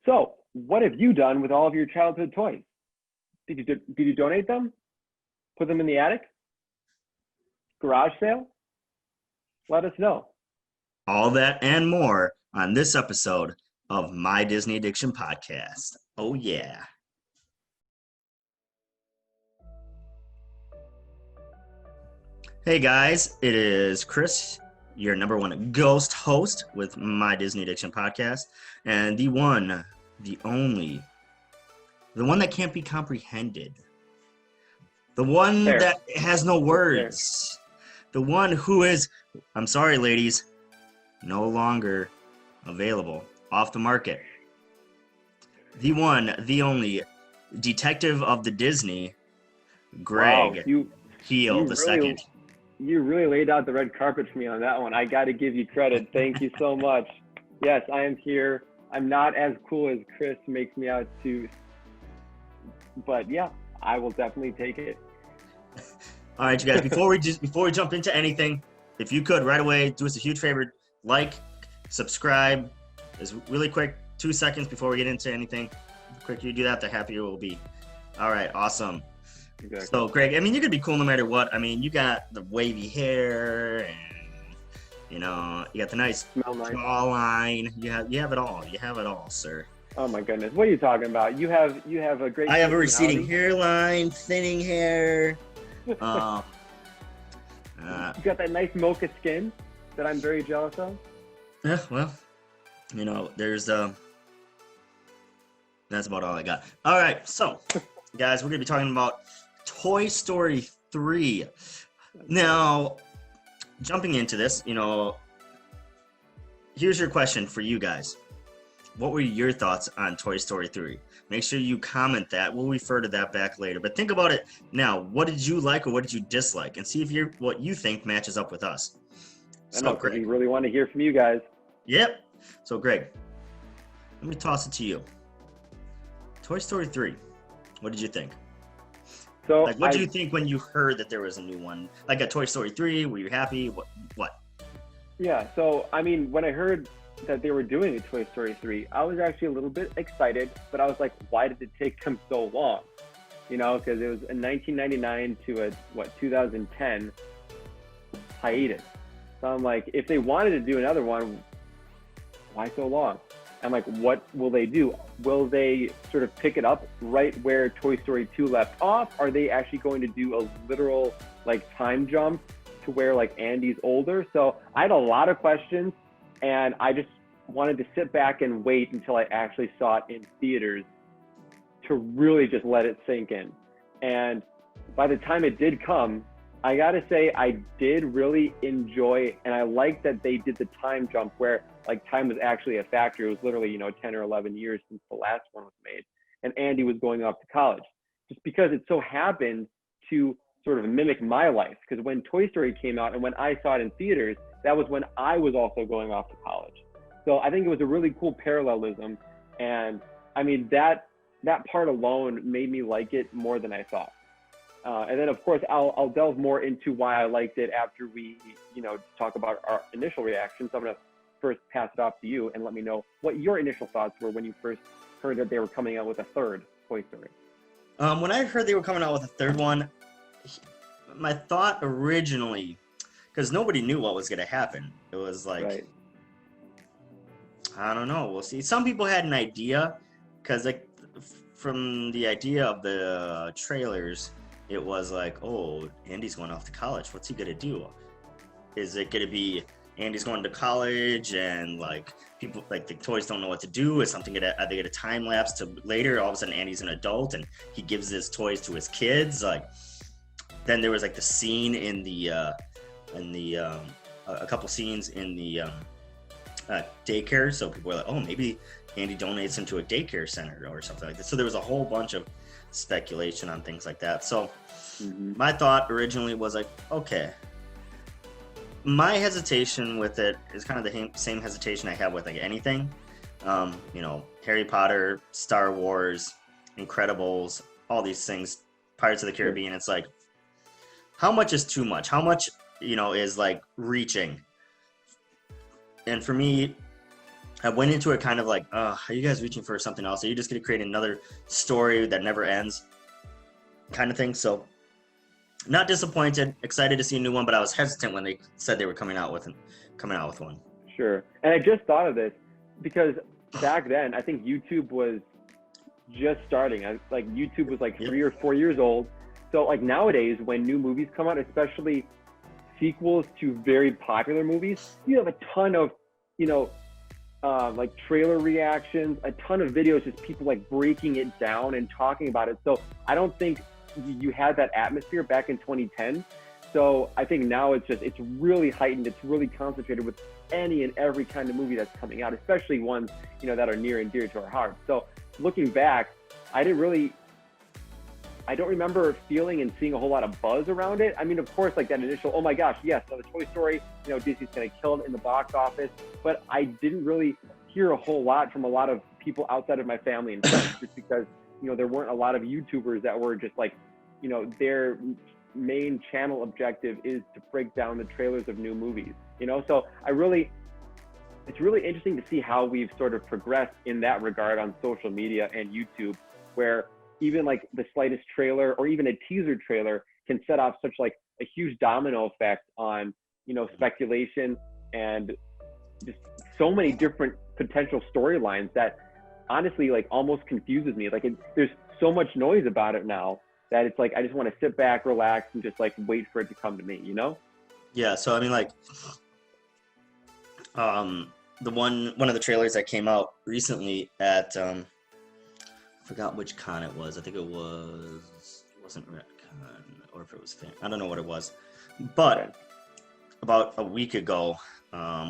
So, what have you done with all of your childhood toys? Did you donate them? Put them in the attic? Garage sale? Let us know. All that and more on this episode of My Disney Addiction Podcast. Oh, yeah. Hey, guys, it is Chris, your number one ghost host with My Disney Addiction Podcast, and the one, the only, the one that can't be comprehended, the one Fair. that has no words, the one who is, I'm sorry, ladies, no longer available, off the market. The one, the only, detective of the Disney, Greg Wow, Heel the second. You really laid out the red carpet for me on that one. I got to give you credit. Thank you so much. Yes, I am here. I'm not as cool as Chris makes me out to, but yeah, I will definitely take it. All right, you guys. Before we jump into anything, if you could right away do us a huge favor, like, subscribe. It's really quick, 2 seconds before we get into anything. The quicker you do that, the happier we'll be. All right, awesome. Exactly. So, Greg, I mean, you're gonna be cool no matter what. I mean, you got the wavy hair, and you got the nice Smell nice. jawline. You have it all. You have it all, sir. Oh my goodness, what are you talking about? You have a great. I have a personality. receding hairline, thinning hair. You got that nice mocha skin that I'm very jealous of. Yeah, well, there's that's about all I got. All right, so guys, we're gonna be talking about Toy Story 3. Now, jumping into this, here's your question for you guys. What were your thoughts on Toy Story 3? Make sure you comment that. We'll refer to that back later. But think about it now. What did you like or what did you dislike? And see if what you think matches up with us. I know, Greg, we really want to hear from you guys. Yep. So, Greg, let me toss it to you. Toy Story 3. What did you think? So, what did you think when you heard that there was a new one? Like a Toy Story 3, were you happy? What? Yeah, so, I mean, when I heard that they were doing a Toy Story 3, I was actually a little bit excited, but I was like, why did it take them so long? Because it was a 1999 to a 2010 hiatus. So I'm like, if they wanted to do another one, why so long? I'm like, what will they do? Will they sort of pick it up right where Toy Story 2 left off? Are they actually going to do a literal time jump to where Andy's older? So I had a lot of questions, and I just wanted to sit back and wait until I actually saw it in theaters to really just let it sink in. And by the time it did come, I gotta say I did really enjoy, and I like that they did the time jump where time was actually a factor. It was literally 10 or 11 years since the last one was made, and Andy was going off to college. Just because it so happened to sort of mimic my life, because when Toy Story came out and when I saw it in theaters, that was when I was also going off to college. So I think it was a really cool parallelism, and I mean that part alone made me like it more than I thought. And then, of course, I'll delve more into why I liked it after we, talk about our initial reactions. So I'm going to first pass it off to you and let me know what your initial thoughts were when you first heard that they were coming out with a third Toy Story. When I heard they were coming out with a third one, my thought originally, because nobody knew what was going to happen, it was like, right. I don't know, we'll see. Some people had an idea, because from the idea of the trailers, it was like, oh, Andy's going off to college. What's he going to do? Is it going to be Andy's going to college and people the toys don't know what to do? Is something are they going to time lapse to later? All of a sudden Andy's an adult and he gives his toys to his kids. Then there was the scene in the a couple scenes in the daycare. So people were like, oh, maybe Andy donates him to a daycare center or something like that. So there was a whole bunch of speculation on things like that. So my thought originally was okay. My hesitation with it is kind of the same hesitation I have with anything. Harry Potter, Star Wars, Incredibles, all these things, Pirates of the Caribbean. It's how much is too much? How much, is reaching? And for me, I went into it kind of like, are you guys reaching for something else? Are you just going to create another story that never ends kind of thing? So not disappointed, excited to see a new one, but I was hesitant when they said they were coming out with one. Sure. And I just thought of this because back then, I think YouTube was just starting. Like YouTube was like 3 or 4 years old. So like nowadays, when new movies come out, especially sequels to very popular movies, you have a ton of, like trailer reactions, a ton of videos, just people like breaking it down and talking about it. So I don't think you had that atmosphere back in 2010. So I think now it's really heightened. It's really concentrated with any and every kind of movie that's coming out, especially ones, that are near and dear to our hearts. So looking back, I don't remember feeling and seeing a whole lot of buzz around it. I mean, of course, like that initial, oh my gosh, yes, so the Toy Story, Disney's going to kill it in the box office. But I didn't really hear a whole lot from a lot of people outside of my family and friends, just because, there weren't a lot of YouTubers that were just like, their main channel objective is to break down the trailers of new movies, So it's really interesting to see how we've sort of progressed in that regard on social media and YouTube, where even like the slightest trailer or even a teaser trailer can set off such like a huge domino effect on, speculation and just so many different potential storylines that honestly like almost confuses me. Like there's so much noise about it now that it's like I just want to sit back, relax, and just like wait for it to come to me, Yeah, so I mean, like, the one of the trailers that came out recently at I forgot which con it was. I think it wasn't RedCon, or if it was Fan. I don't know what it was, but about a week ago,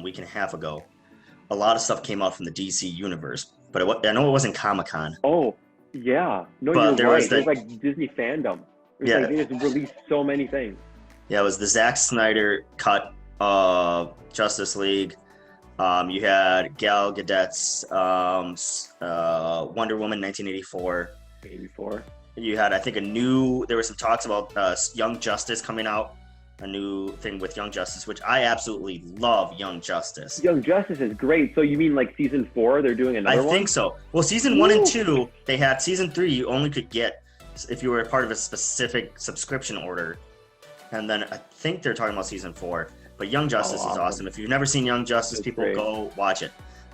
week and a half ago, a lot of stuff came out from the DC universe. But I know it wasn't Comic-Con. Oh. Yeah, no, but you're right. There's like Disney fandom. Yeah, like they just released so many things. Yeah, it was the Zack Snyder cut of Justice League. You had Gal Gadot's Wonder Woman 1984. 84. You had, I think, there were some talks about Young Justice coming out. A new thing with Young Justice, which I absolutely love. Young Justice. Young Justice is great. So you mean like season 4? They're doing another one? I think so. Well, season 1 and 2, they had. Season 3, you only could get if you were a part of a specific subscription order. And then I think they're talking about season 4. But Young Justice is awesome. If you've never seen Young Justice, people go watch it.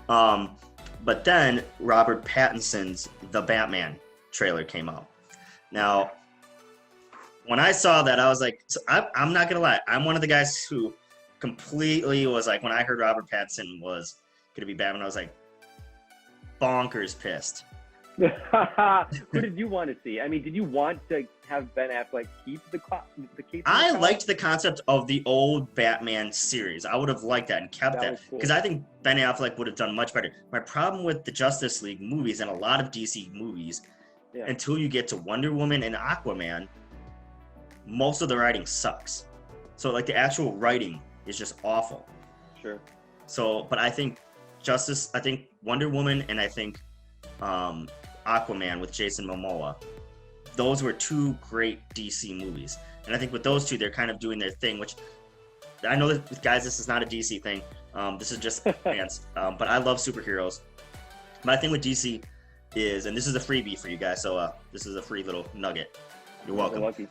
But then Robert Pattinson's The Batman trailer came out. Now, when I saw that, I was like, so I'm not going to lie. I'm one of the guys who completely was like, when I heard Robert Pattinson was going to be Batman, I was like, bonkers pissed. Who did you want to see? I mean, did you want to have Ben Affleck keep the cape? I liked the concept of the old Batman series. I would have liked that and kept that because I think Ben Affleck would have done much better. My problem with the Justice League movies and a lot of DC movies, until you get to Wonder Woman and Aquaman, most of the writing sucks. So like the actual writing is just awful. Sure. So, but I think Wonder Woman and I think Aquaman with Jason Momoa, those were two great DC movies. And I think with those two, they're kind of doing their thing, which I know that, guys, this is not a DC thing. This is just fans. But I love superheroes. My thing with DC is, and this is a freebie for you guys, so this is a free little nugget. You're welcome. Lucky.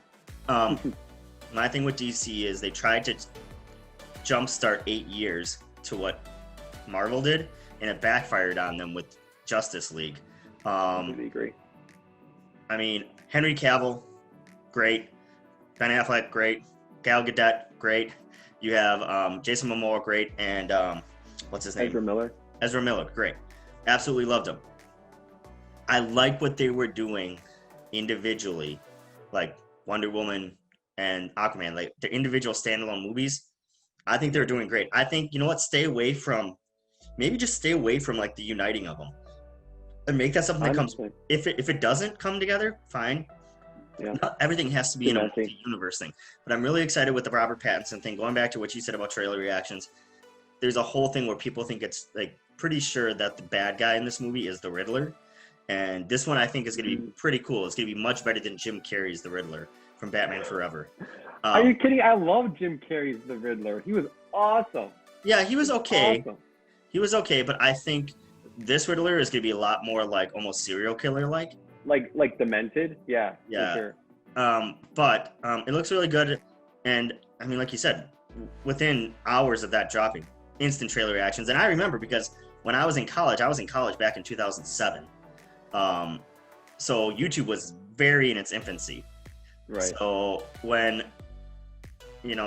My thing with DC is they tried to jumpstart 8 years to what Marvel did, and it backfired on them with Justice League. I agree. I mean, Henry Cavill, great. Ben Affleck, great. Gal Gadot, great. You have Jason Momoa, great. And what's his name? Ezra Miller, great. Absolutely loved him. I like what they were doing individually, like Wonder Woman and Aquaman, like the individual standalone movies. I think they're doing great. I think, you know what, maybe just stay away from like the uniting of them and make that something that comes. If it doesn't come together, fine. Yeah. Not everything has to be in a multi-universe thing. But I'm really excited with the Robert Pattinson thing. Going back to what you said about trailer reactions, there's a whole thing where people think it's like pretty sure that the bad guy in this movie is the Riddler. And this one I think is going to be pretty cool. It's going to be much better than Jim Carrey's The Riddler from Batman Forever. Are you kidding? I love Jim Carrey's The Riddler. He was awesome. Yeah, he was okay. Awesome. He was okay, but I think this Riddler is gonna be a lot more like almost serial killer like. Like demented. Yeah. Yeah. For sure. But it looks really good, and I mean, like you said, within hours of that dropping, instant trailer reactions. And I remember because when I was in college back in 2007. So YouTube was very in its infancy. Right. So when,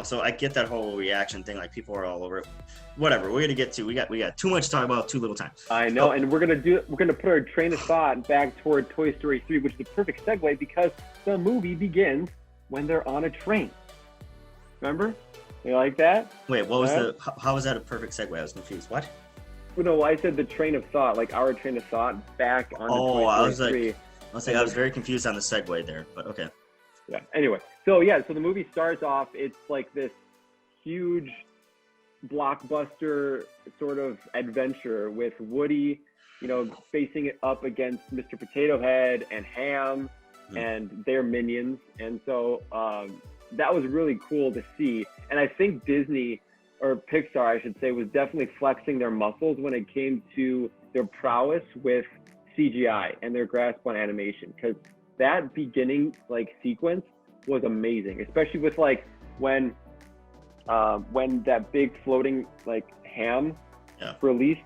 so I get that whole reaction thing, like people are all over it. Whatever, we're gonna get to. We got too much to talk about, too little time. I know, and we're gonna put our train of thought back toward Toy Story 3, which is a perfect segue because the movie begins when they're on a train. Remember? You like that? Wait, what was how was that a perfect segue? I was confused. What? No, I said the train of thought, like our train of thought back on Toy Story 3. I was very confused on the segue there, but okay. Yeah. Anyway, so the movie starts off. It's like this huge blockbuster sort of adventure with Woody, facing it up against Mr. Potato Head and Ham and their minions. And so that was really cool to see. And I think Disney, or Pixar, I should say, was definitely flexing their muscles when it came to their prowess with CGI and their grasp on animation, because that beginning sequence was amazing, especially with when that big floating ham released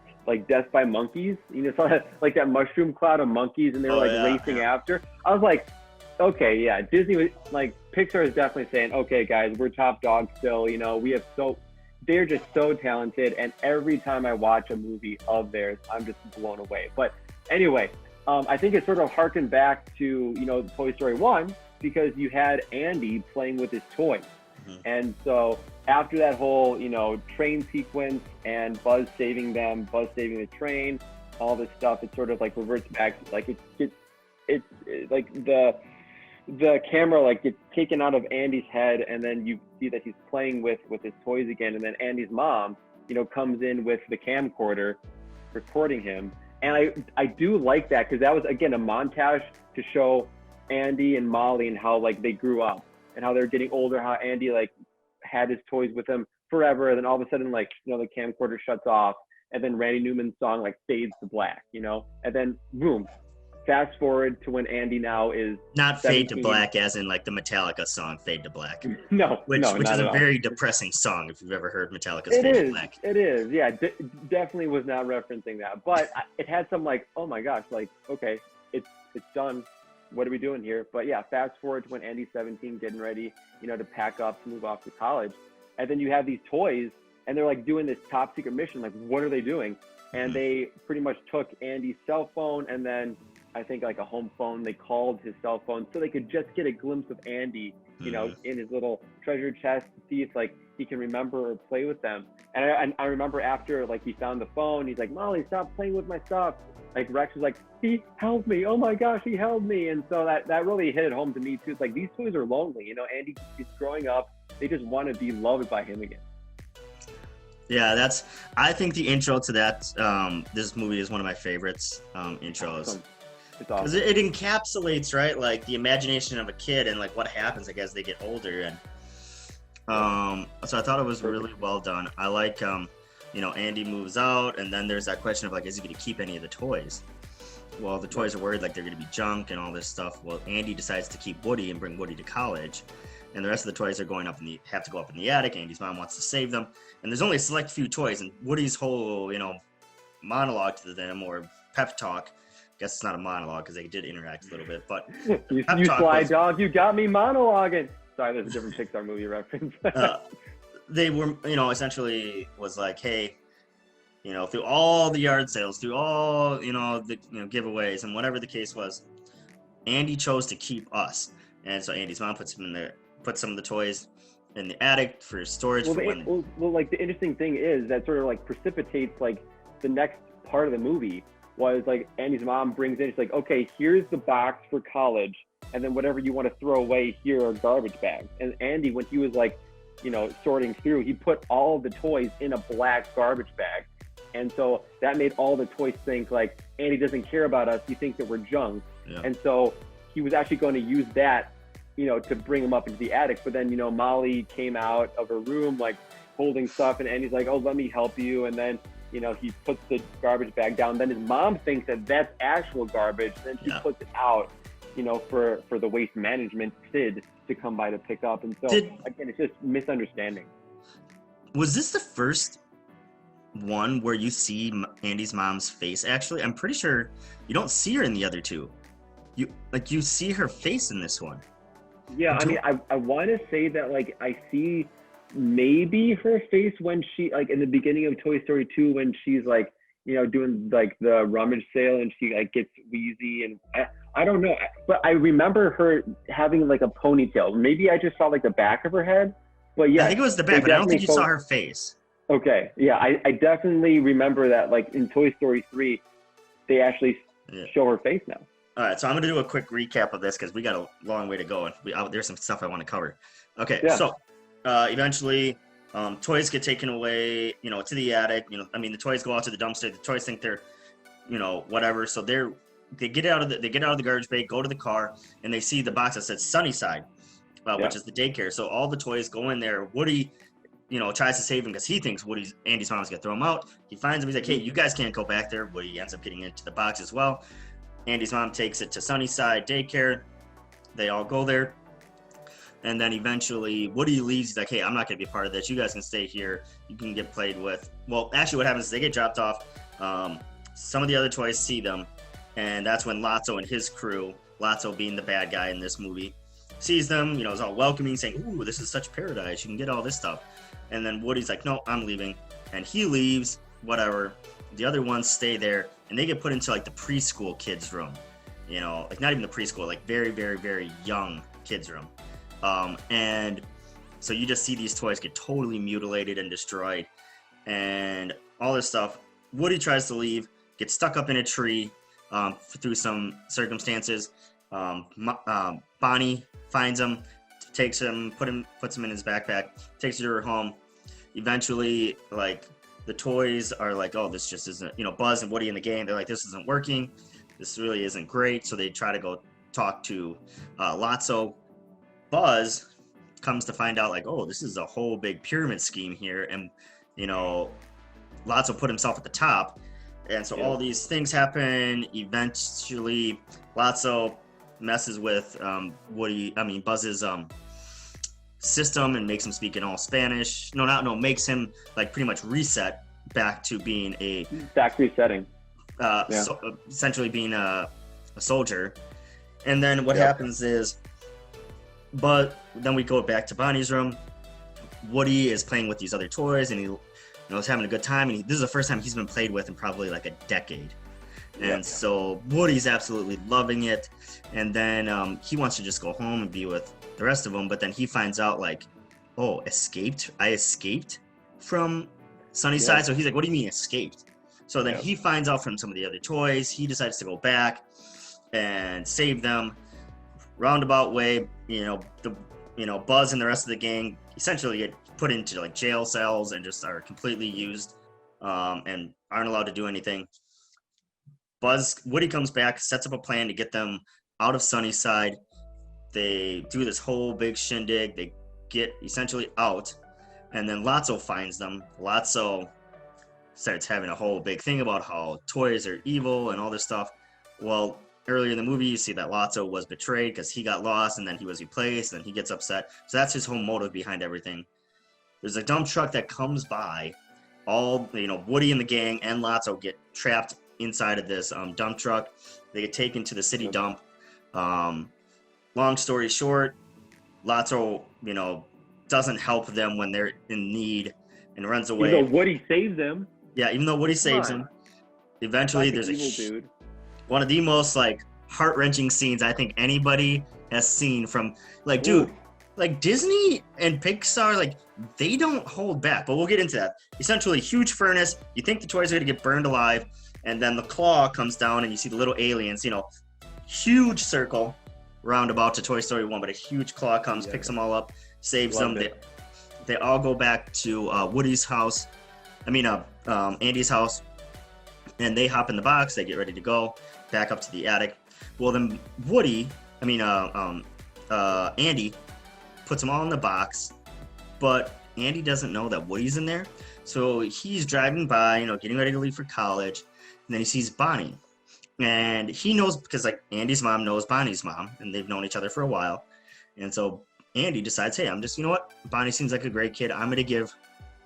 Death by Monkeys, saw that mushroom cloud of monkeys and they were racing after. I was like, okay, yeah, Disney was Pixar is definitely saying, okay guys, we're top dogs still, they're just so talented, and every time I watch a movie of theirs, I'm just blown away. But anyway, I think it sort of harkened back to, Toy Story 1, because you had Andy playing with his toys. Mm-hmm. And so after that whole, train sequence and Buzz saving the train, all this stuff, it sort of reverts back to it's like the camera gets taken out of Andy's head, and then you see that he's playing with his toys again, and then Andy's mom, comes in with the camcorder recording him. And I do like that, because that was, again, a montage to show Andy and Molly and how they grew up and how they're getting older, how Andy had his toys with him forever, and then all of a sudden the camcorder shuts off, and then Randy Newman's song fades to black, and then boom, fast forward to when Andy now is not 17. Fade to Black as in the Metallica song Fade to Black. No, which is a all. Very depressing song if you've ever heard Metallica's Fade to Black. It is, yeah, definitely was not referencing that, but it had some oh my gosh, okay, it's done. What are we doing here? But yeah, fast forward to when Andy's 17, getting ready, to pack up to move off to college, and then you have these toys, and they're doing this top secret mission. What are they doing? And they pretty much took Andy's cell phone, and then I think a home phone. They called his cell phone so they could just get a glimpse of Andy, in his little treasure chest, to see if he can remember or play with them. And I remember after he found the phone, he's like, Molly, stop playing with my stuff. Rex was like, he held me. Oh my gosh, he held me. And so that really hit it home to me too. It's these toys are lonely. Andy is growing up. They just want to be loved by him again. Yeah, I think the intro to that, this movie is one of my favorites intros. Awesome. It's Because awesome. it encapsulates, right, the imagination of a kid and what happens, as they get older. And so I thought it was really well done. I like, Andy moves out, and then there's that question of is he going to keep any of the toys? Well, the toys are worried they're going to be junk and all this stuff. Well, Andy decides to keep Woody and bring Woody to college, and the rest of the toys are have to go up in the attic. Andy's mom wants to save them, and there's only a select few toys. And Woody's whole, monologue to them, or pep talk. I guess it's not a monologue because they did interact a little bit, but you fly dog, you got me monologuing. Sorry, there's a different Pixar movie reference. They were, essentially was hey, through all the yard sales, through all, the giveaways and whatever the case was, Andy chose to keep us. And so Andy's mom puts some of the toys in the attic for storage. The interesting thing is that sort of precipitates the next part of the movie was Andy's mom brings in, she's okay, here's the box for college, and then whatever you want to throw away, here are garbage bags. And Andy, when he was sorting through, he put all of the toys in a black garbage bag. And so that made all the toys think Andy doesn't care about us, he thinks that we're junk. Yeah. And so he was actually going to use that, to bring him up into the attic. But then, Molly came out of her room holding stuff, and Andy's oh, let me help you. And then he puts the garbage bag down. Then his mom thinks that that's actual garbage. Then she puts it out, for the waste management Sid to come by to pick up. And so again, it's just misunderstanding. Was this the first one where you see Andy's mom's face? Actually, I'm pretty sure you don't see her in the other two. You see her face in this one. Yeah, I mean, I want to say that like I see maybe her face when she like in the beginning of Toy Story 2 when she's like doing like the rummage sale and she like gets wheezy, and I don't know, but I remember her having like a ponytail. Maybe I just saw like the back of her head, but yeah, I think it was the back, but I don't think you saw her face. Okay, yeah, I definitely remember that like in Toy Story 3 they actually show her face now. All right, so I'm going to do a quick recap of this because we got a long way to go, and there's some stuff I want to cover. Okay, so eventually toys get taken away, to the attic. The toys go out to the dumpster. The toys think they're, whatever. So they get out of the garbage bay, go to the car, and they see the box that says Sunnyside, which is the daycare. So all the toys go in there. Woody, tries to save him because he thinks Andy's mom's going to throw him out. He finds him. He's like, hey, you guys can't go back there. Woody ends up getting into the box as well. Andy's mom takes it to Sunnyside Daycare. They all go there. And then eventually Woody leaves. He's like, hey, I'm not going to be a part of this. You guys can stay here. You can get played with. Well, actually what happens is they get dropped off. Some of the other toys see them. And that's when Lotso and his crew, Lotso being the bad guy in this movie, sees them, is all welcoming, saying, ooh, this is such paradise. You can get all this stuff. And then Woody's like, no, I'm leaving. And he leaves, whatever. The other ones stay there. And they get put into like the preschool kids room, like not even the preschool, like very, very, very young kids room. And so you just see these toys get totally mutilated and destroyed and all this stuff. Woody tries to leave, gets stuck up in a tree through some circumstances. Bonnie finds him, takes him, puts him in his backpack, takes him to her home. Eventually, like, the toys are like, oh, this just isn't, Buzz and Woody and the gang, they're like, this isn't working. This really isn't great. So they try to go talk to Lotso. Buzz comes to find out like, oh, this is a whole big pyramid scheme here. And, Lotso put himself at the top. And so all these things happen. Eventually, Lotso messes with Buzz's system and makes him speak in all Spanish. Makes him like pretty much reset back to being resetting. So essentially being a soldier. And then what happens is, but then we go back to Bonnie's room. Woody is playing with these other toys and he is having a good time. And this is the first time he's been played with in probably like a decade. And so Woody's absolutely loving it. And then he wants to just go home and be with the rest of them. But then he finds out like, oh, I escaped from Sunnyside. So he's like, what do you mean escaped? So then he finds out from some of the other toys. He decides to go back and save them. Roundabout way, Buzz and the rest of the gang essentially get put into like jail cells and just are completely used and aren't allowed to do anything. Woody comes back, sets up a plan to get them out of Sunnyside. They do this whole big shindig. They get essentially out, and then Lotso finds them. Lotso starts having a whole big thing about how toys are evil and all this stuff. Well, earlier in the movie, you see that Lotso was betrayed because he got lost, and then he was replaced, and he gets upset. So that's his whole motive behind everything. There's a dump truck that comes by. Woody and the gang and Lotso get trapped inside of this dump truck. They get taken to the city dump. Long story short, Lotso, doesn't help them when they're in need and runs away. Even though Woody saves them. Yeah, even though Woody saves him. Eventually, there's one of the most like heart-wrenching scenes I think anybody has seen from like, dude, like Disney and Pixar, like they don't hold back. But we'll get into that. Essentially, huge furnace. You think the toys are gonna get burned alive. And then the claw comes down and you see the little aliens, huge circle roundabout to Toy Story 1, but a huge claw comes, picks them all up, saves them. They all go back to Andy's house, and they hop in the box, they get ready to go back up to the attic. Well, then Andy puts them all in the box, but Andy doesn't know that Woody's in there. So he's driving by, getting ready to leave for college, and then he sees Bonnie. And he knows, because like Andy's mom knows Bonnie's mom, and they've known each other for a while. And so Andy decides, hey, I'm just, you know what? Bonnie seems like a great kid. I'm going to give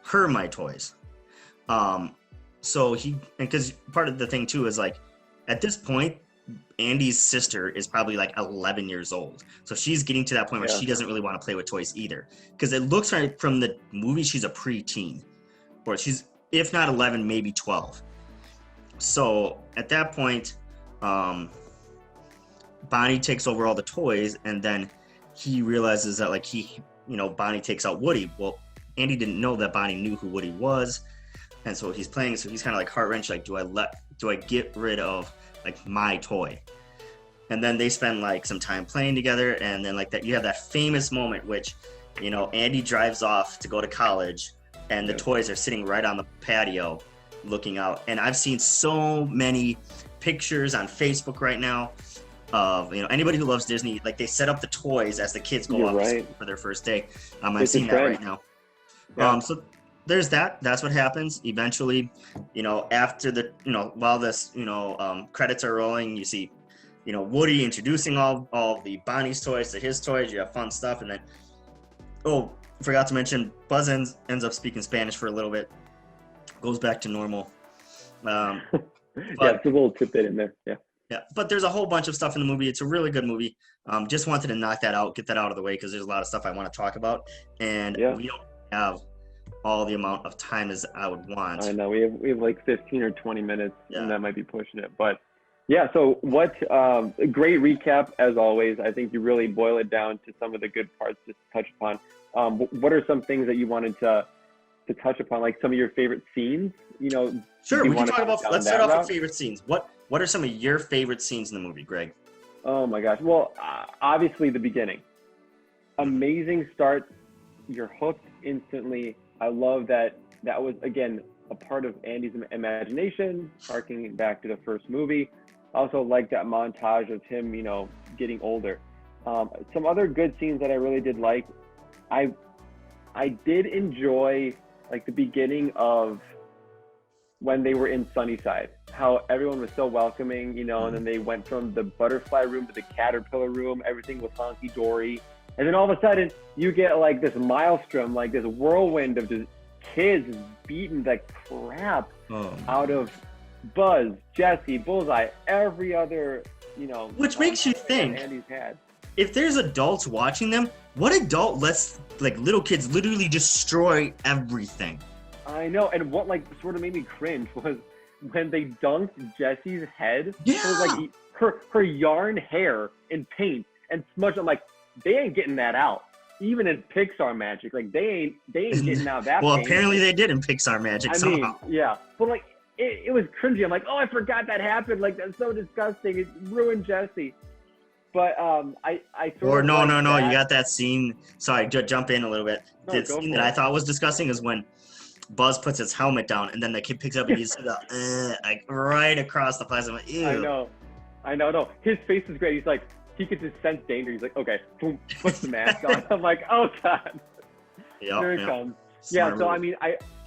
her my toys. So because part of the thing too is like, at this point, Andy's sister is probably like 11 years old. So she's getting to that point where she doesn't really want to play with toys either. Because it looks like from the movie, she's a preteen. Or she's, if not 11, maybe 12. So at that point, Bonnie takes over all the toys, and then he realizes that like Bonnie takes out Woody. Well, Andy didn't know that Bonnie knew who Woody was. And so he's playing, so he's kind of like heart-wrenched, like, do I get rid of like my toy? And then they spend like some time playing together, and then like that you have that famous moment which, Andy drives off to go to college, and the toys are sitting right on the patio looking out. And I've seen so many pictures on Facebook right now of anybody who loves Disney, like they set up the toys as the kids go off to school for their first day. I'm seeing that right now. So there's that. That's what happens eventually. After the while this credits are rolling, you see Woody introducing all the Bonnie's toys to his toys. You have fun stuff, and then forgot to mention Buzz ends up speaking Spanish for a little bit, goes back to normal. But, it's a little tidbit in there. Yeah, but there's a whole bunch of stuff in the movie. It's a really good movie. Just wanted to knock that out, get that out of the way, because there's a lot of stuff I want to talk about, and we don't have all the amount of time as I would want. I know we have like 15 or 20 minutes, and that might be pushing it. But yeah, so a great recap as always. I think you really boil it down to some of the good parts to touch upon. What are some things that you wanted to touch upon, like some of your favorite scenes? Sure, we can talk about. Let's start off with favorite scenes. What are some of your favorite scenes in the movie, Greg? Oh my gosh! Well, obviously the beginning, amazing start. You're hooked instantly. I love that was again a part of Andy's imagination, harking back to the first movie. I also like that montage of him, getting older. Some other good scenes that I really did like. I did enjoy like the beginning of when they were in Sunnyside, how everyone was so welcoming, and then they went from the butterfly room to the caterpillar room. Everything was honky-dory. And then all of a sudden you get like this maelstrom, like this whirlwind of just kids beating the crap out of Buzz, Jesse, Bullseye, every other, Which makes you think, Andy's had. If there's adults watching them, what adult lets like little kids literally destroy everything? I know, and what like sort of made me cringe was when they dunked Jesse's head. Yeah. It was like her yarn hair in paint and smudged. I'm like, they ain't getting that out. Even in Pixar magic, like they ain't getting out that. Well, paint. apparently they did in Pixar magic somehow. Yeah, but like it was cringy. I'm like, oh, I forgot that happened. Like that's so disgusting. It ruined Jesse. But I sort of no. that. You got that scene. Sorry, jump in a little bit. The scene that I thought was disgusting is when Buzz puts his helmet down, and then the kid picks it up and he's like right across the plaza. Like, ew. I know. No, his face is great. He's like, he could just sense danger. He's like, okay, boom, puts the mask on. I'm like, oh god, here it comes. Smart so move. I mean,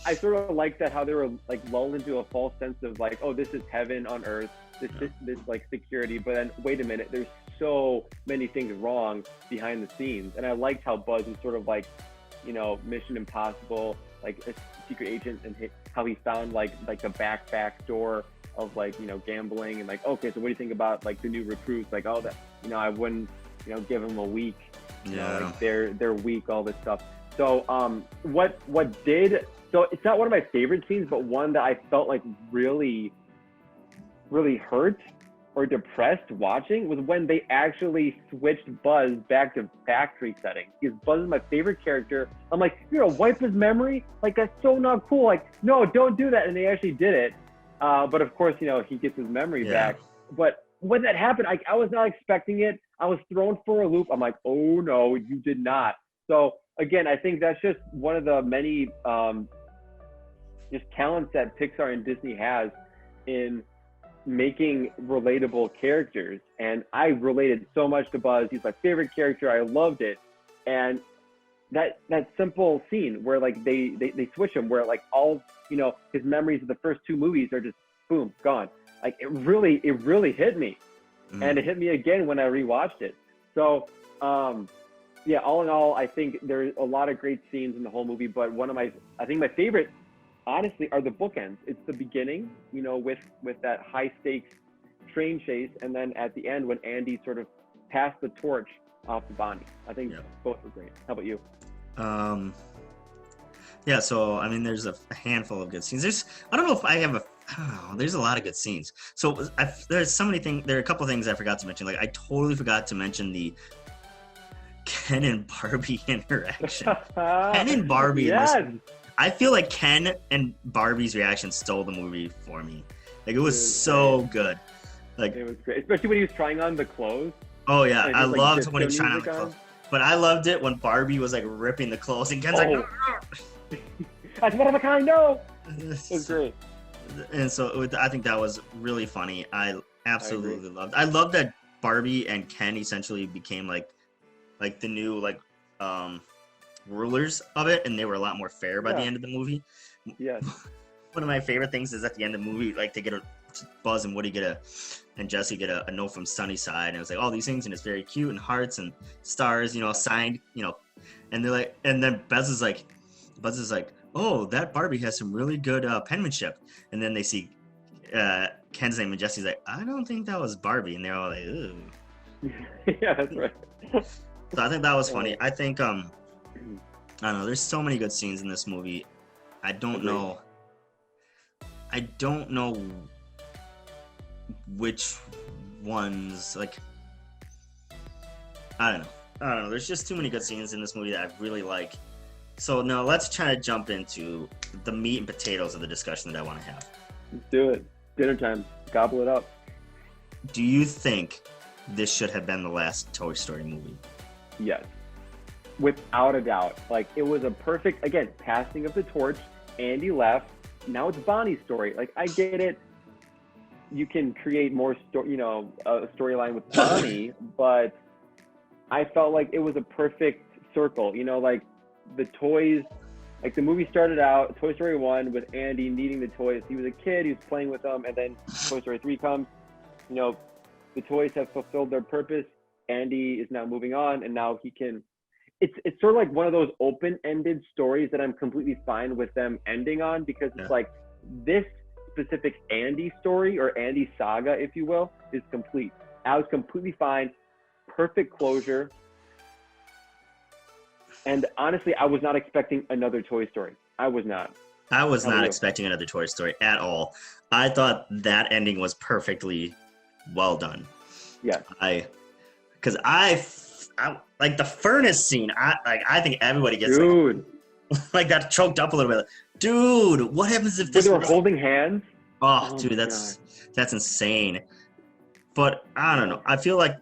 I sort of like that how they were like lulled into a false sense of like, oh, this is heaven on earth. This like security, but then wait a minute, there's so many things wrong behind the scenes. And I liked how Buzz was sort of like, Mission Impossible, like a secret agent, and how he found like the back door of like, gambling, and like, okay, so what do you think about like the new recruits? Like, oh, that, I wouldn't, give them a week. Like they're weak, all this stuff. So so it's not one of my favorite scenes, but one that I felt like really hurt or depressed watching was when they actually switched Buzz back to factory setting. Because Buzz is my favorite character. I'm like, you're gonna wipe his memory? Like, that's so not cool. Like, no, don't do that. And they actually did it. But of course, he gets his memory back. But when that happened, I was not expecting it. I was thrown for a loop. I'm like, oh no, you did not. So again, I think that's just one of the many just talents that Pixar and Disney has in making relatable characters. And I related so much to Buzz. He's my favorite character. I loved it. And that simple scene where like they switch him, where like all his memories of the first two movies are just boom gone. Like it really hit me, and it hit me again when I rewatched it. So yeah, all in all, I think there's a lot of great scenes in the whole movie, but I think my favorite, honestly, are the bookends. It's the beginning, with that high stakes train chase, and then at the end when Andy sort of passed the torch off to Bonnie. I think both were great. How about you? Yeah, so I mean, there's a handful of good scenes. I don't know if I have there's a lot of good scenes. So there's so many things. There are a couple things I forgot to mention. Like I totally forgot to mention the Ken and Barbie interaction. Ken and Barbie. Yes. I feel like Ken and Barbie's reaction stole the movie for me. Like it was so good. Like it was great, especially when he was trying on the clothes. Oh yeah, I loved when he was trying on the clothes. But I loved it when Barbie was like ripping the clothes and Ken's like, no. That's one of a kind. No, it was great. And so I think that was really funny. I absolutely loved. I love that Barbie and Ken essentially became like the new rulers of it, and they were a lot more fair by the end of the movie. Yes. One of my favorite things is at the end of the movie, like they get Buzz and Woody and Jesse get a note from Sunnyside, and it was like all these things, and it's very cute, and hearts and stars, signed, and they're like, and then Buzz is like, oh, that Barbie has some really good penmanship, and then they see Ken's name, and Jesse's like, I don't think that was Barbie, and they're all like, ooh. Yeah, that's right. So I think that was funny. I think I don't know. There's so many good scenes in this movie. I don't know which ones, like, I don't know. There's just too many good scenes in this movie that I really like. So now let's try to jump into the meat and potatoes of the discussion that I want to have. Let's do it. Dinner time. Gobble it up. Do you think this should have been the last Toy Story movie? Yes. Without a doubt. Like, it was a perfect, again, passing of the torch. Andy left. Now it's Bonnie's story. Like, I get it. You can create more, a storyline with Bonnie, but I felt like it was a perfect circle. Like the toys, like the movie started out, Toy Story 1 with Andy needing the toys. He was a kid, he was playing with them, and then Toy Story 3 comes. The toys have fulfilled their purpose. Andy is now moving on, and now he can. It's sort of like one of those open-ended stories that I'm completely fine with them ending on, because it's like this specific Andy story, or Andy saga, if you will, is complete. I was completely fine. Perfect closure. And honestly, I was not expecting another Toy Story. I was not. I was not expecting another Toy Story at all. I thought that ending was perfectly well done. Yeah. Because I like the furnace scene. I think everybody gets like that choked up a little bit. Dude, what happens if this? They were holding hands. Oh, dude, that's insane. But I don't know. I feel like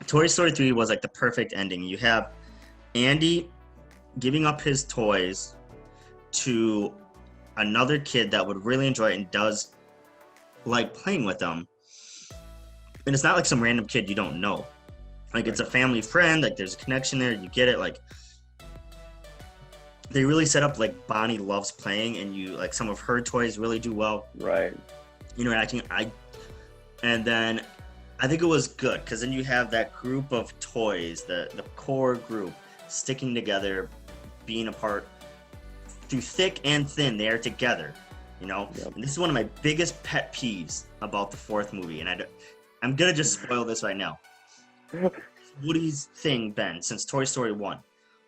Toy Story 3 was like the perfect ending. You have Andy giving up his toys to another kid that would really enjoy it and does like playing with them. And it's not like some random kid you don't know. Like, it's a family friend. Like, there's a connection there. You get it. Like, they really set up, like, Bonnie loves playing, and you, like, some of her toys really do well. Right. Interacting. And then I think it was good, because then you have that group of toys, the core group, sticking together, being apart through thick and thin. They are together, Yep. And this is one of my biggest pet peeves about the fourth movie, and I'm gonna just spoil this right now. Woody's thing been since Toy Story 1.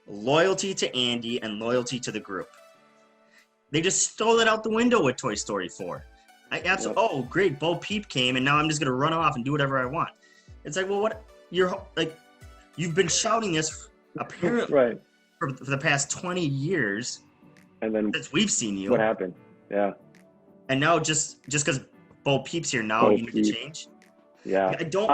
Loyalty to Andy and loyalty to the group. They just stole it out the window with Toy Story 4. Oh, great, Bo Peep came, and now I'm just gonna run off and do whatever I want. It's like, well, what? You've been shouting this apparently for the past 20 years, and then since we've seen you. What happened? Yeah. And now just because Bo Peep's here now, you need to change. Yeah. I don't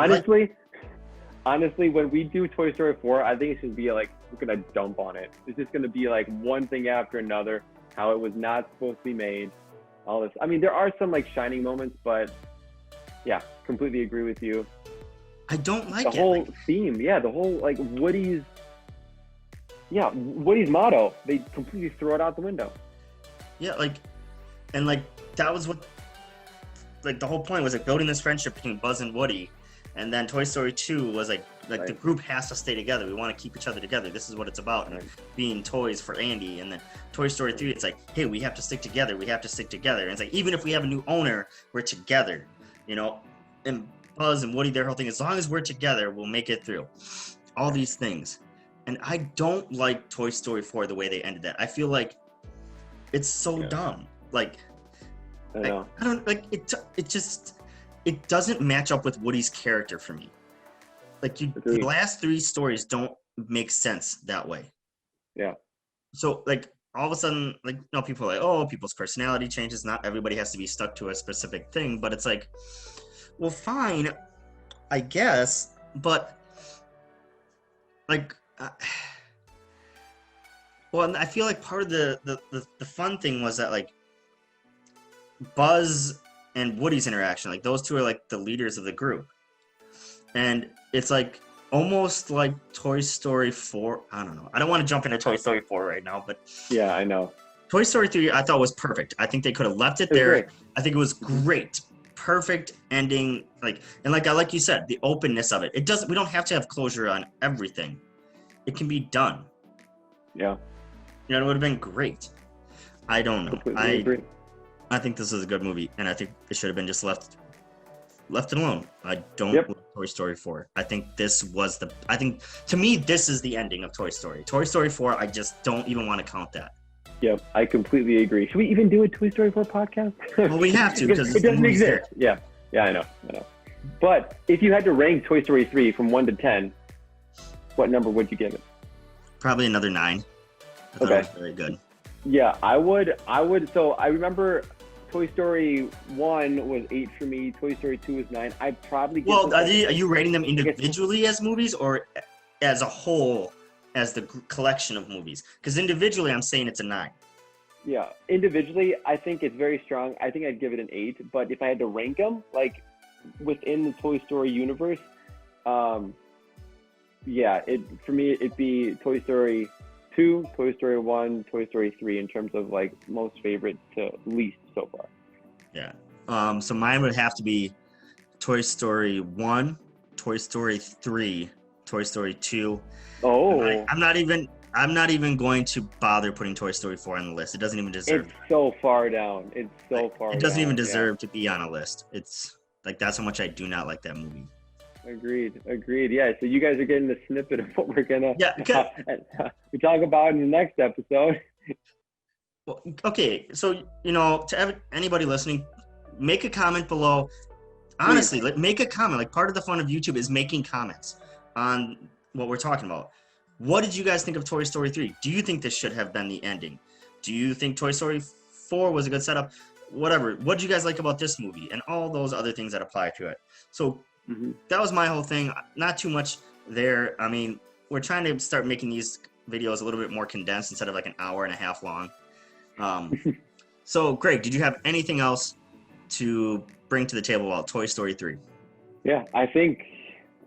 honestly, when we do Toy Story 4, I think it should be like, we're going to dump on it. It's just going to be like one thing after another, how it was not supposed to be made, all this. I mean, there are some like shining moments, but yeah, completely agree with you. I don't like the whole theme. Yeah, the whole like Woody's Yeah, Woody's motto, they completely throw it out the window. Yeah, like, and like that was what, like the whole point was like building this friendship between Buzz and Woody, and then Toy Story 2 was like Right. the group has to stay together. We want to keep each other together. This is what it's about, and Right. being toys for Andy. And then Toy Story 3, it's like, hey, we have to stick together. We have to stick together. And it's like, even if we have a new owner, we're together, you know. And Buzz and Woody, their whole thing, as long as we're together, we'll make it through. All these things. And I don't like Toy Story 4 the way they ended that. I feel like it's so dumb. Like, I know. I don't like it. It doesn't match up with Woody's character for me. Like the last 3 stories don't make sense that way. Yeah. So like all of a sudden, like, you know, people are like, oh, people's personality changes. Not everybody has to be stuck to a specific thing, but it's like, well, fine, I guess, but like, well, and I feel like part of the fun thing was that like Buzz and Woody's interaction, like those two are like the leaders of the group, and it's like almost like Toy Story 4. I don't know. I don't want to jump into Toy Story 4 right now, but yeah, I know. Toy Story 3 I thought was perfect. I think they could have left it there. Great. I think it was great. Perfect ending, like, and like you said, the openness of it. It doesn't. We don't have to have closure on everything. It can be done. Yeah. You know, it would have been great. I don't know. Completely agree. I think this is a good movie, and I think it should have been just left it alone. I don't like Toy Story 4. I think this was I think, to me, this is the ending of Toy Story. Toy Story 4, I just don't even want to count that. Yep, I completely agree. Should we even do a Toy Story 4 podcast? Well, we have to, because it doesn't exist. Yeah, I know. But if you had to rank Toy Story 3 from 1 to 10, what number would you give it? Probably another 9. I thought it was very good. Yeah, I would. So I remember Toy Story 1 was 8 for me. Toy Story 2 was 9. I'd probably give Well, are you rating them individually as movies or as a whole, as the collection of movies? Because individually, I'm saying it's a 9. Yeah, individually, I think it's very strong. I think I'd give it an 8. But if I had to rank them, like within the Toy Story universe, for me, it'd be Toy Story 2, Toy Story 1, Toy Story 3 in terms of like most favorite to least so far. Yeah. So mine would have to be Toy Story 1, Toy Story 3, Toy Story 2. Oh. I'm not even going to bother putting Toy Story 4 on the list. It doesn't even deserve. It's so far down. It doesn't even deserve to be on a list. It's like, that's how much I do not like that movie. Agreed. Yeah, so you guys are getting the snippet of what we're gonna we talk about in the next episode. Well, okay, so to anybody listening, make a comment below. Honestly, make a comment. Like, part of the fun of YouTube is making comments on what we're talking about. What did you guys think of Toy Story 3? Do you think this should have been the ending? Do you think Toy Story 4 was a good setup? Whatever. What did you guys like about this movie? And all those other things that apply to it. So that was my whole thing. Not too much there. I mean, we're trying to start making these videos a little bit more condensed instead of like an hour and a half long. So, Greg, did you have anything else to bring to the table about Toy Story 3? Yeah, I think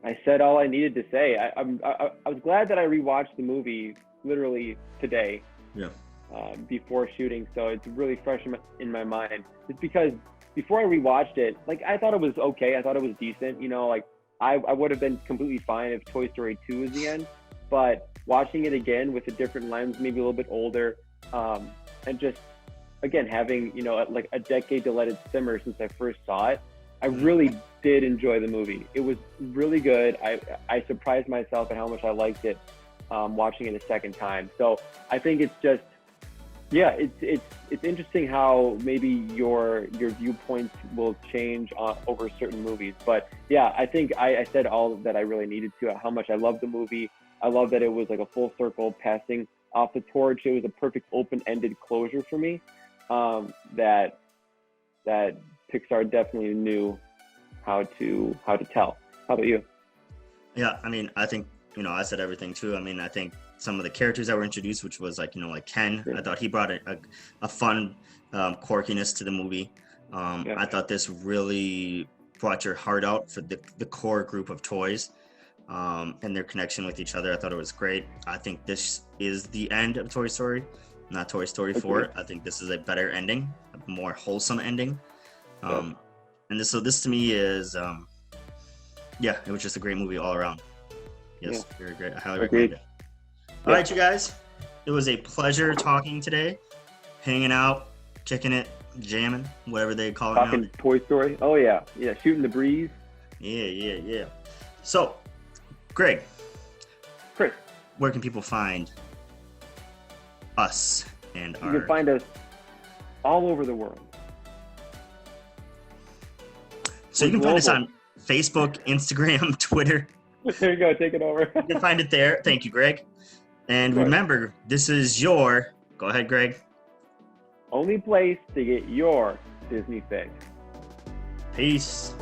I said all I needed to say. I was glad that I rewatched the movie literally today. Yeah. Before shooting, so it's really fresh in my mind. It's because before I rewatched it, like, I thought it was okay. I thought it was decent. Like, I would have been completely fine if Toy Story 2 was the end. But watching it again with a different lens, maybe a little bit older, and just, again, having, like a decade to let it simmer since I first saw it, I really did enjoy the movie. It was really good. I surprised myself at how much I liked it watching it a second time. So I think it's just, it's interesting how maybe your viewpoints will change over certain movies. But yeah, I think I said all that I really needed to, how much I love the movie. I love that it was like a full circle passing off the torch. It was a perfect open-ended closure for me, that Pixar definitely knew how to tell. How about you? Yeah, I mean, I think, I said everything too. I mean, I think some of the characters that were introduced, which was like, like Ken, I thought he brought a fun quirkiness to the movie. I thought this really brought your heart out for the core group of toys. and their connection with each other. I thought it was great. I think this is the end of Toy Story, not Toy Story 4. I think this is a better ending, a more wholesome ending. And this to me is, it was just a great movie all around. Yes, very great. I highly recommend it. All right, you guys. It was a pleasure talking today, hanging out, kicking it, jamming, whatever they call it now. Talking Toy Story. Oh, yeah. Yeah, shooting the breeze. Yeah. So, Greg. Chris. Where can people find us and You can find us all over the world. So you can find us on Facebook, Instagram, Twitter. There you go. Take it over. You can find it there. Thank you, Greg. And remember, this is your... Go ahead, Greg. Only place to get your Disney fix. Peace.